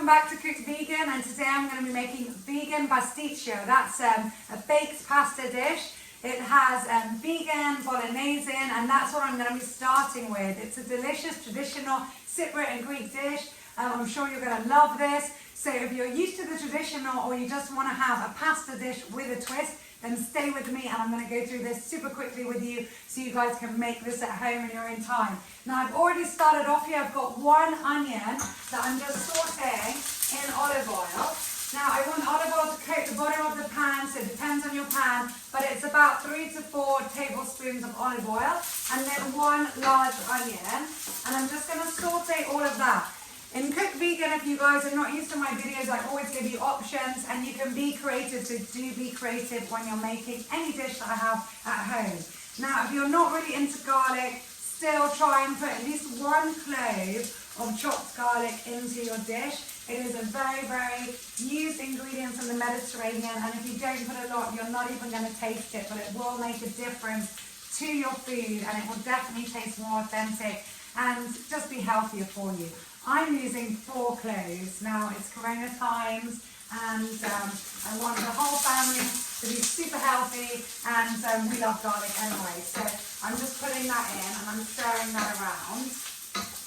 welcome back to Cook Vegan, and today I'm going to be making vegan pastichio. That's a baked pasta dish. It has vegan bolognese in, and that's what I'm going to be starting with. It's a delicious traditional Cypriot and Greek dish. I'm sure you're going to love this. So if you're used to the traditional or you just want to have a pasta dish with a twist, then stay with me and I'm going to go through this super quickly with you so you guys can make this at home in your own time. Now I've already started off here. I've got one onion that I'm just sauteing in olive oil. Now I want olive oil to coat the bottom of the pan, so it depends on your pan, but it's about 3 to 4 tablespoons of olive oil and then one large onion, and I'm just going to saute all of that. In Cook Vegan, if you guys are not used to my videos, I always give you options and you can be creative, so do be creative when you're making any dish that I have at home. Now, if you're not really into garlic, still try and put at least 1 clove of chopped garlic into your dish. It is a very, very used ingredient in the Mediterranean, and if you don't put a lot, you're not even going to taste it, but it will make a difference to your food and it will definitely taste more authentic and just be healthier for you. I'm using 4 cloves. Now it's Corona times and I want the whole family to be super healthy, and we love garlic anyway. So I'm just putting that in and I'm stirring that around.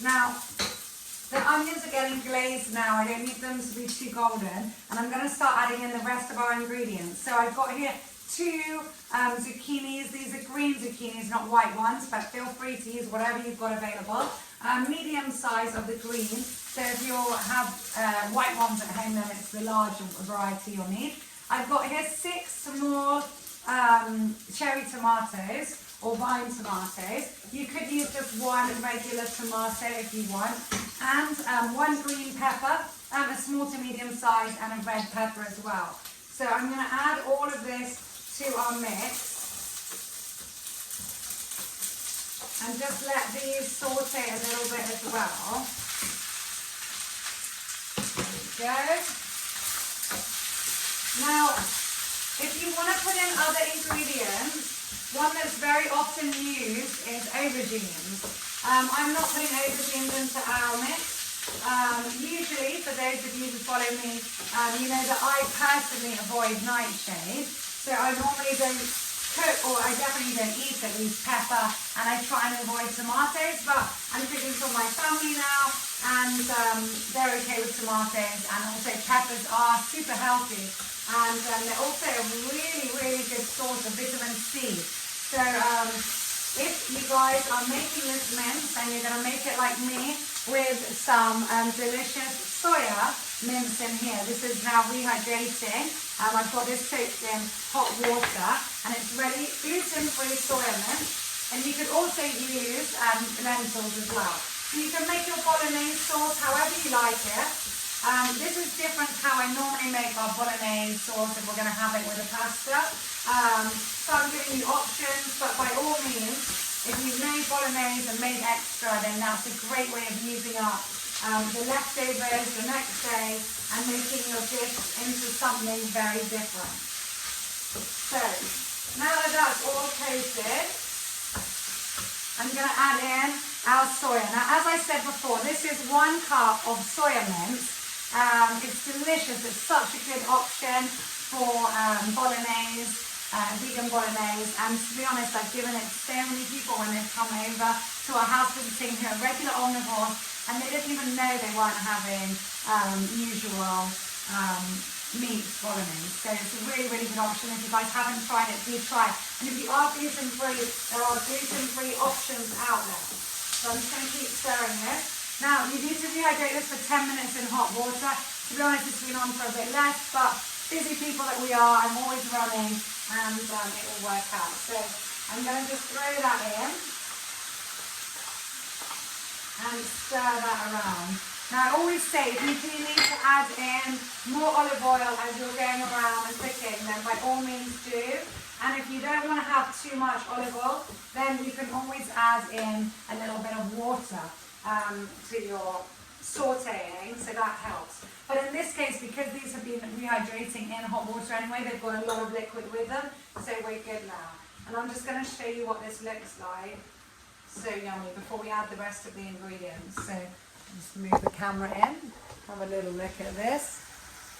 Now the onions are getting glazed now. I don't need them to be too golden, and I'm going to start adding in the rest of our ingredients. So I've got here 2 zucchinis. These are green zucchinis, not white ones, but feel free to use whatever you've got available. Medium size of the green, so if you have white ones at home, then it's the large variety you'll need. I've got here 6 small cherry tomatoes or vine tomatoes. You could use just 1 regular tomato if you want, and 1 green pepper, a small to medium size, and a red pepper as well. So I'm going to add all of this to our mix and just let these saute a little bit as well. There we go. Now, if you want to put in other ingredients, one that's very often used is aubergines. I'm not putting aubergines into our mix. Usually, for those of you who follow me, you know that I personally avoid nightshade. So I normally don't cook, or I definitely don't eat at least, pepper, and I try and avoid tomatoes, but I'm cooking for my family now, and they're okay with tomatoes, and also peppers are super healthy, and they're also a really, really good source of vitamin C. So if you guys are making this mince, and you're going to make it like me, with some delicious soya mince in here. This is now rehydrating. I've got this soaked in hot water and it's ready, gluten-free soya mince. And you could also use lentils as well. So you can make your bolognese sauce however you like it. This is different to how I normally make our bolognese sauce if we're going to have it with a pasta. So I'm giving you options, but by all means, if you've made bolognese and made extra, then that's a great way of using up the leftovers the next day and making your dish into something very different. So, now that that's all coated, I'm going to add in our soya. Now, as I said before, this is 1 cup of soya mince. It's delicious. It's such a good option for bolognese. Vegan bolognese, and to be honest, I've given it to so many people when they've come over to our house visiting who are regular omnivores, and they didn't even know they weren't having usual meat bolognese. So it's a really, really good option. If you guys haven't tried it, do try it. And if you are gluten-free, there are gluten-free options out there. So I'm just going to keep stirring this. Now, you need to rehydrate this for 10 minutes in hot water. To be honest, it's been on for a bit less, but busy people that we are, I'm always running, and it will work out. So I'm going to just throw that in and stir that around. Now I always say, if you do need to add in more olive oil as you're going around and cooking, then by all means do. And if you don't want to have too much olive oil, then you can always add in a little bit of water to your sauteing, so that helps. But in this case, because these have been rehydrating in hot water anyway, they've got a lot of liquid with them, so we're good now. And I'm just going to show you what this looks like. So yummy, before we add the rest of the ingredients. So just move the camera in. Have a little look at this.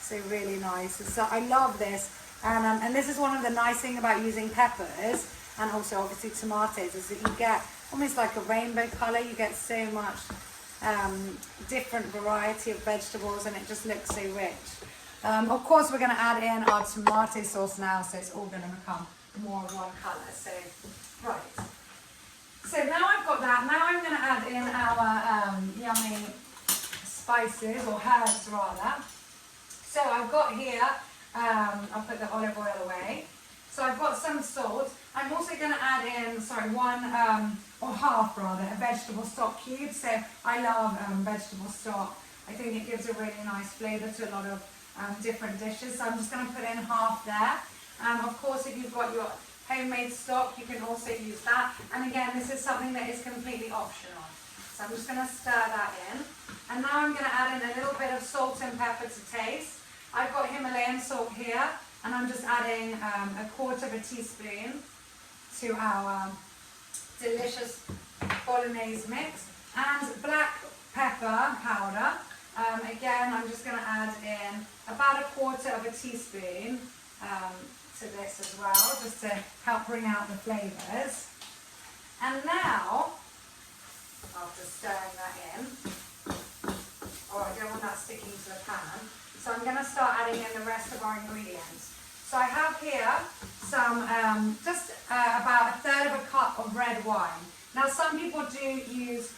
So really nice. So I love this. And this is one of the nice things about using peppers and also obviously tomatoes is that you get almost like a rainbow colour. You get so much different variety of vegetables and it just looks so rich. Of course we're going to add in our tomato sauce now, so it's all going to become more of one colour. So, right. So now I've got that, now I'm going to add in our yummy spices, or herbs rather. So I've got here, I'll put the olive oil away. So I've got some salt. I'm also going to add in, one or half rather, a vegetable stock cube. So I love vegetable stock. I think it gives a really nice flavour to a lot of different dishes. So I'm just going to put in half there. Of course, if you've got your homemade stock, you can also use that. And again, this is something that is completely optional. So I'm just going to stir that in. And now I'm going to add in a little bit of salt and pepper to taste. I've got Himalayan salt here, and I'm just adding a quarter of a teaspoon to our delicious bolognese mix. And black pepper powder. Again, I'm just going to add in about a quarter of a teaspoon to this as well, just to help bring out the flavours. And now, after stirring that in, I don't want that sticking to the pan, so I'm going to start adding in the rest of our ingredients. So I have here some, just about a third of a cup of red wine. Now some people do use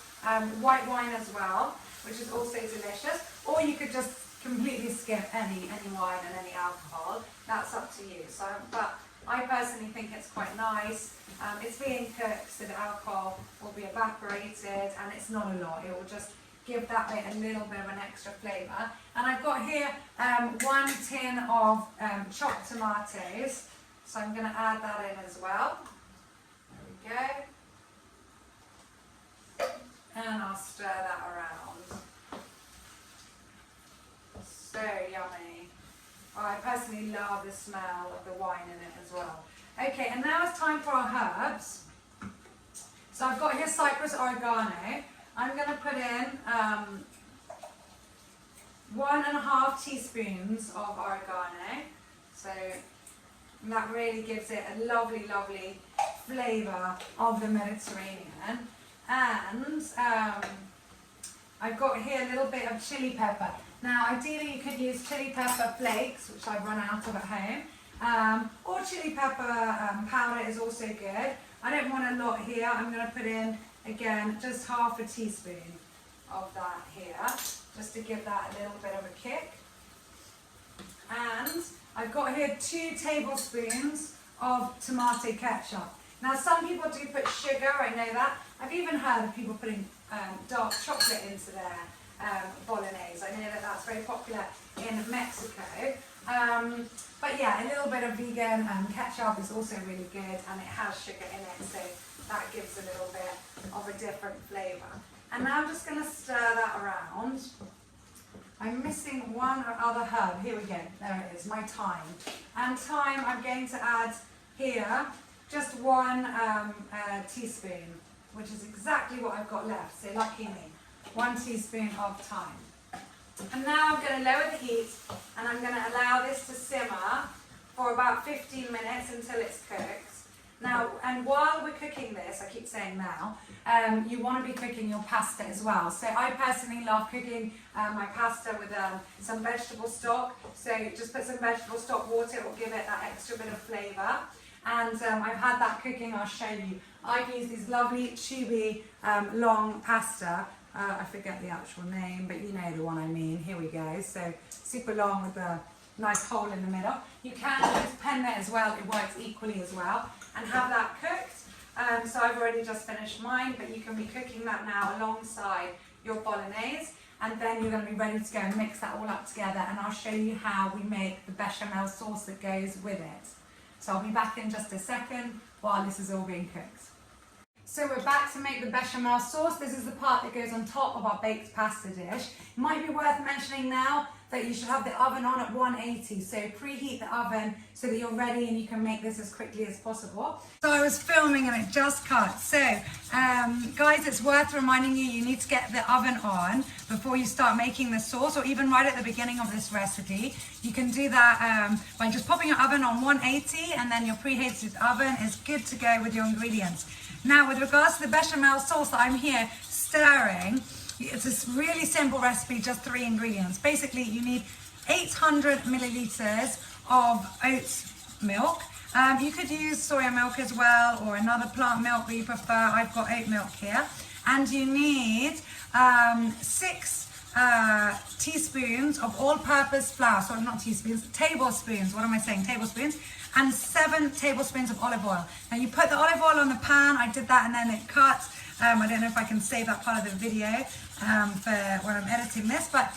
white wine as well, which is also delicious, or you could just completely skip any wine and any alcohol. That's up to you. So, but I personally think it's quite nice. It's being cooked, so the alcohol will be evaporated, and it's not a lot. It will just give that bit a little bit of an extra flavour. And I've got here 1 tin of chopped tomatoes, so I'm going to add that in as well. There we go. And I'll stir that around. So yummy. Oh, I personally love the smell of the wine in it as well. Okay, and now it's time for our herbs. So I've got here Cyprus oregano. I'm going to put in 1.5 teaspoons of oregano. So that really gives it a lovely, lovely flavour of the Mediterranean. And I've got here a little bit of chili pepper. Now ideally you could use chili pepper flakes, which I've run out of at home, or chili pepper powder is also good. I don't want a lot here. I'm going to put in, again, just half a teaspoon of that here, just to give that a little bit of a kick. And I've got here 2 tablespoons of tomato ketchup. Now some people do put sugar, I know that. I've even heard of people putting dark chocolate into their bolognese. I know that that's very popular in Mexico. But yeah, a little bit of vegan ketchup is also really good, and it has sugar in it, so that gives a little bit of a different flavour. And now I'm just going to stir that around. I'm missing one other herb. Here we go. There it is, my thyme. And thyme, I'm going to add here just 1 teaspoon, which is exactly what I've got left, so lucky me. 1 teaspoon of thyme. And now I'm going to lower the heat, and I'm going to allow this to simmer for about 15 minutes until it's cooked. Now, and while we're cooking this, I keep saying now, you want to be cooking your pasta as well. So I personally love cooking my pasta with some vegetable stock. So just put some vegetable stock water, it will give it that extra bit of flavour. And I've had that cooking, I'll show you. I've used these lovely chewy long pasta. I forget the actual name, but you know the one I mean. Here we go. So super long with a nice hole in the middle. You can use penne as well, it works equally as well. And have that cooked. So I've already just finished mine, but you can be cooking that now alongside your bolognese. And then you're going to be ready to go and mix that all up together. And I'll show you how we make the bechamel sauce that goes with it. So I'll be back in just a second while this is all being cooked. So we're back to make the bechamel sauce. This is the part that goes on top of our baked pasta dish. It might be worth mentioning now that you should have the oven on at 180. So preheat the oven so that you're ready and you can make this as quickly as possible. So I was filming and it just cut. So guys, it's worth reminding you, you need to get the oven on before you start making the sauce, or even right at the beginning of this recipe. You can do that by just popping your oven on 180, and then your preheated oven is good to go with your ingredients. Now, with regards to the bechamel sauce that I'm here stirring, it's a really simple recipe, just 3 ingredients. Basically, you need 800 milliliters of oat milk. You could use soya milk as well, or another plant milk that you prefer. I've got oat milk here. And you need 6 teaspoons of all-purpose flour. Sorry, not teaspoons, tablespoons. What am I saying? Tablespoons. And 7 tablespoons of olive oil. Now you put the olive oil on the pan. I did that and then it cut. I don't know if I can save that part of the video for when I'm editing this, but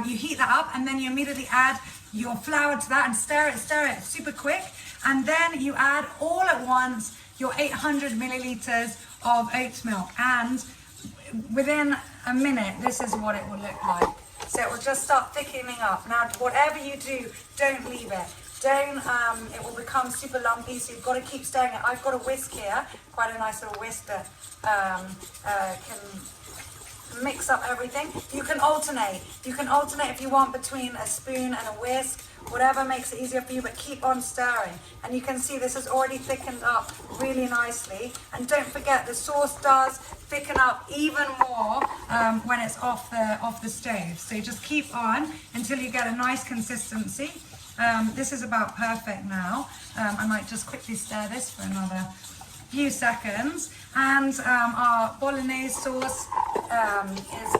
you heat that up and then you immediately add your flour to that and stir it super quick. And then you add all at once your 800 milliliters of oat milk. And within a minute, this is what it will look like. So it will just start thickening up. Now, whatever you do, don't leave it. It will become super lumpy, so you've got to keep stirring it. I've got a whisk here, quite a nice little whisk that can mix up everything. You can alternate. You can alternate if you want between a spoon and a whisk, whatever makes it easier for you, but keep on stirring. And you can see this has already thickened up really nicely. And don't forget, the sauce does thicken up even more when it's off the stove. So just keep on until you get a nice consistency. This is about perfect now. I might just quickly stir this for another few seconds. And our bolognese sauce is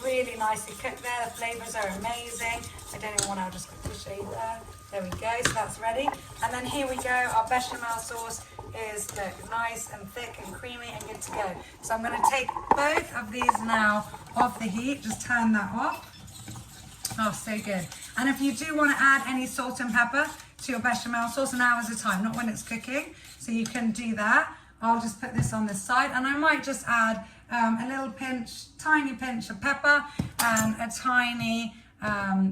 really nicely cooked there. The flavors are amazing. I don't even want to, I'll just quickly show you there. There we go, so that's ready. And then here we go, our bechamel sauce is nice and thick and creamy and good to go. So I'm going to take both of these now off the heat, just turn that off. Oh, so good. And if you do want to add any salt and pepper to your bechamel sauce, now is the time, not when it's cooking. So you can do that. I'll just put this on this side, and I might just add a little pinch, tiny pinch of pepper and a tiny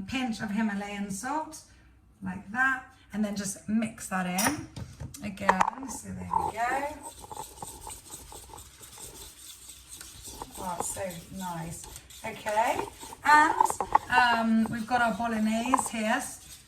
pinch of Himalayan salt, like that. And then just mix that in again. So there we go. Oh, so nice. Okay, and we've got our bolognese here.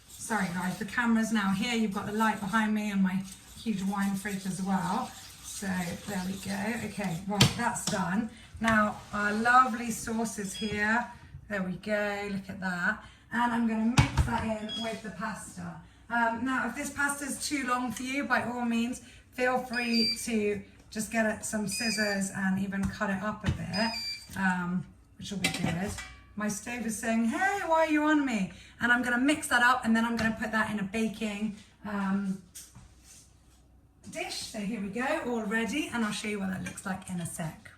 Sorry guys, the camera's now here. You've got the light behind me and my huge wine fridge as well. So there we go. Okay, right, that's done. Now our lovely sauce is here. There we go, look at that. And I'm going to mix that in with the pasta. Now if this pasta is too long for you, by all means, feel free to just get some scissors and even cut it up a bit. Which will be good. My stove is saying, hey, why are you on me? And I'm going to mix that up, and then I'm going to put that in a baking dish. So here we go, all ready, and I'll show you what that looks like in a sec.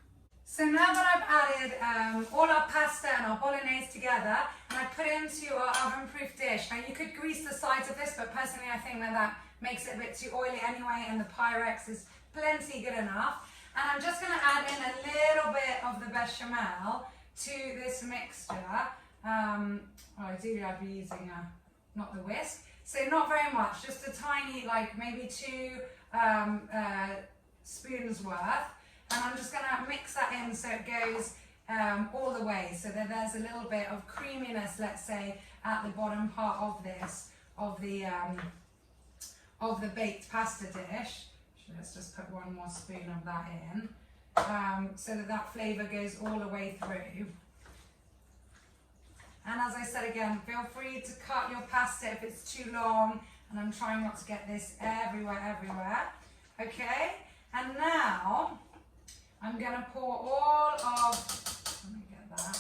So now that I've added all our pasta and our bolognese together, and I put it into our oven-proof dish. Now you could grease the sides of this, but personally I think that makes it a bit too oily anyway, and the Pyrex is plenty good enough. And I'm just going to add in a little bit of the bechamel to this mixture. Ideally I'd be using not the whisk, so not very much, just a tiny, like maybe 2 spoons worth, and I'm just going to mix that in so it goes all the way, so that there's a little bit of creaminess, let's say, at the bottom part of this, of the baked pasta dish. Let's just put 1 more spoon of that in. So that flavour goes all the way through. And as I said again, feel free to cut your pasta if it's too long, and I'm trying not to get this everywhere. Okay, and now I'm going to pour all of, let me get that.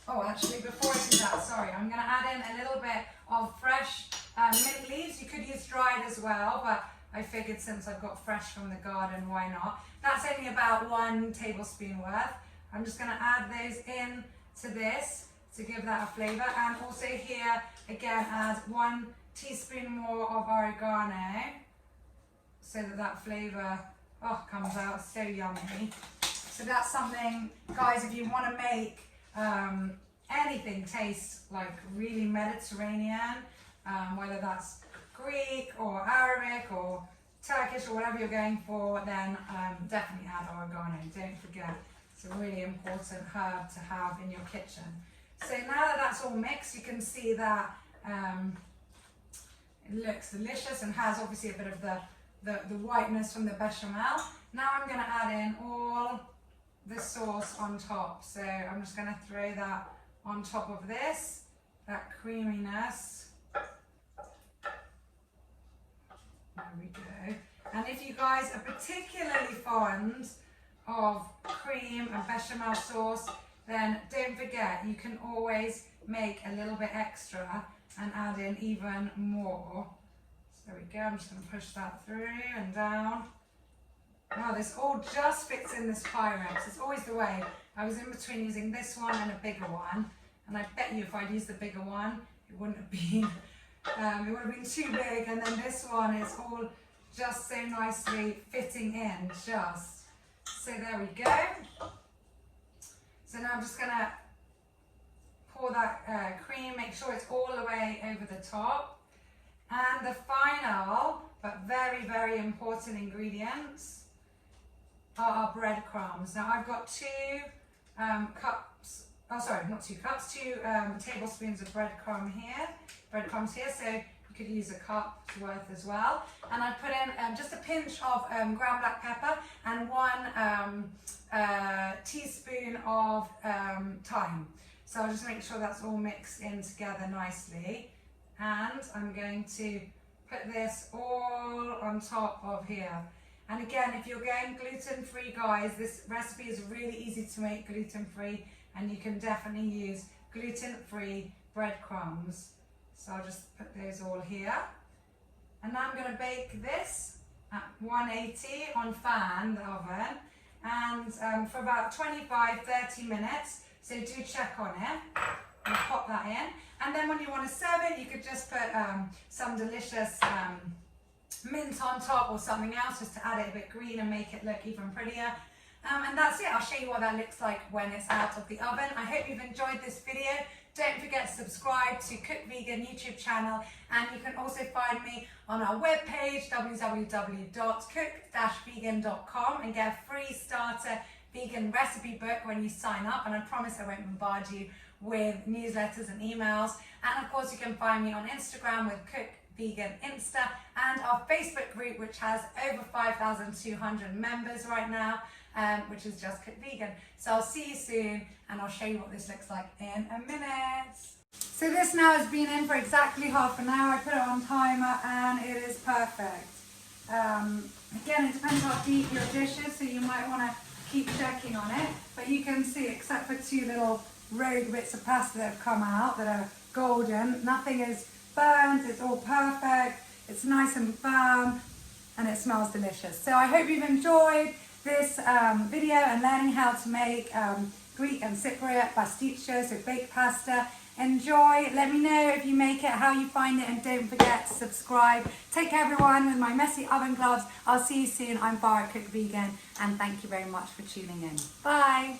Oh, actually, before I do that, sorry, I'm going to add in a little bit of fresh mint leaves. You could use dried as well, but I figured since I've got fresh from the garden, why not? That's only about 1 tablespoon worth. I'm just going to add those in to this to give that a flavour. And also here, again, add 1 teaspoon more of oregano so that flavour comes out so yummy. So that's something, guys, if you want to make anything tastes like really Mediterranean, whether that's Greek or Arabic or Turkish or whatever you're going for, then definitely add oregano. Don't forget, it's a really important herb to have in your kitchen. So now that that's all mixed, you can see that it looks delicious and has obviously a bit of the whiteness from the bechamel. Now I'm going to add in all the sauce on top. So I'm just going to throw that on top of this, that creaminess. There we go. And if you guys are particularly fond of cream and bechamel sauce, then don't forget, you can always make a little bit extra and add in even more. So there we go, I'm just going to push that through and down. Wow, this all just fits in this Pyrex. It's always the way. I was in between using this one and a bigger one, and I bet you if I'd used the bigger one, it wouldn't have been, too big, and then this one is all just so nicely fitting in, just. So there we go. So now I'm just gonna pour that cream, make sure it's all the way over the top. And the final, but very, very important ingredients are our breadcrumbs. Now I've got 2 tablespoons of breadcrumbs here, so you could use a cup's worth as well. And I put in just a pinch of ground black pepper and 1 teaspoon of thyme. So I'll just make sure that's all mixed in together nicely. And I'm going to put this all on top of here. And again, if you're going gluten-free, guys, this recipe is really easy to make gluten-free, and you can definitely use gluten-free breadcrumbs. So I'll just put those all here. And now I'm going to bake this at 180 on fan, the oven, and for about 25-30 minutes. So do check on it and pop that in. And then when you want to serve it, you could just put some delicious mint on top or something else just to add it a bit green and make it look even prettier. And that's it. I'll show you what that looks like when it's out of the oven. I hope you've enjoyed this video. Don't forget to subscribe to Cook Vegan YouTube channel, and you can also find me on our webpage www.cook-vegan.com and get a free starter vegan recipe book when you sign up, and I promise I won't bombard you with newsletters and emails. And of course you can find me on Instagram with Cook Vegan Insta, and our Facebook group, which has over 5,200 members right now, which is just Cook Vegan. So I'll see you soon, and I'll show you what this looks like in a minute. So this now has been in for exactly half an hour. I put it on timer and it is perfect. Again, it depends how deep your dish is, so you might want to keep checking on it. But you can see, except for 2 little rogue bits of pasta that have come out that are golden, nothing is burnt. It's all perfect. It's nice and firm, and it smells delicious. So I hope you've enjoyed this video and learning how to make Greek and Cypriot pastichio, so baked pasta. Enjoy. Let me know if you make it, how you find it, and don't forget to subscribe. Take care, everyone, with my messy oven gloves. I'll see you soon. I'm Farah, Cook Vegan, and thank you very much for tuning in. Bye.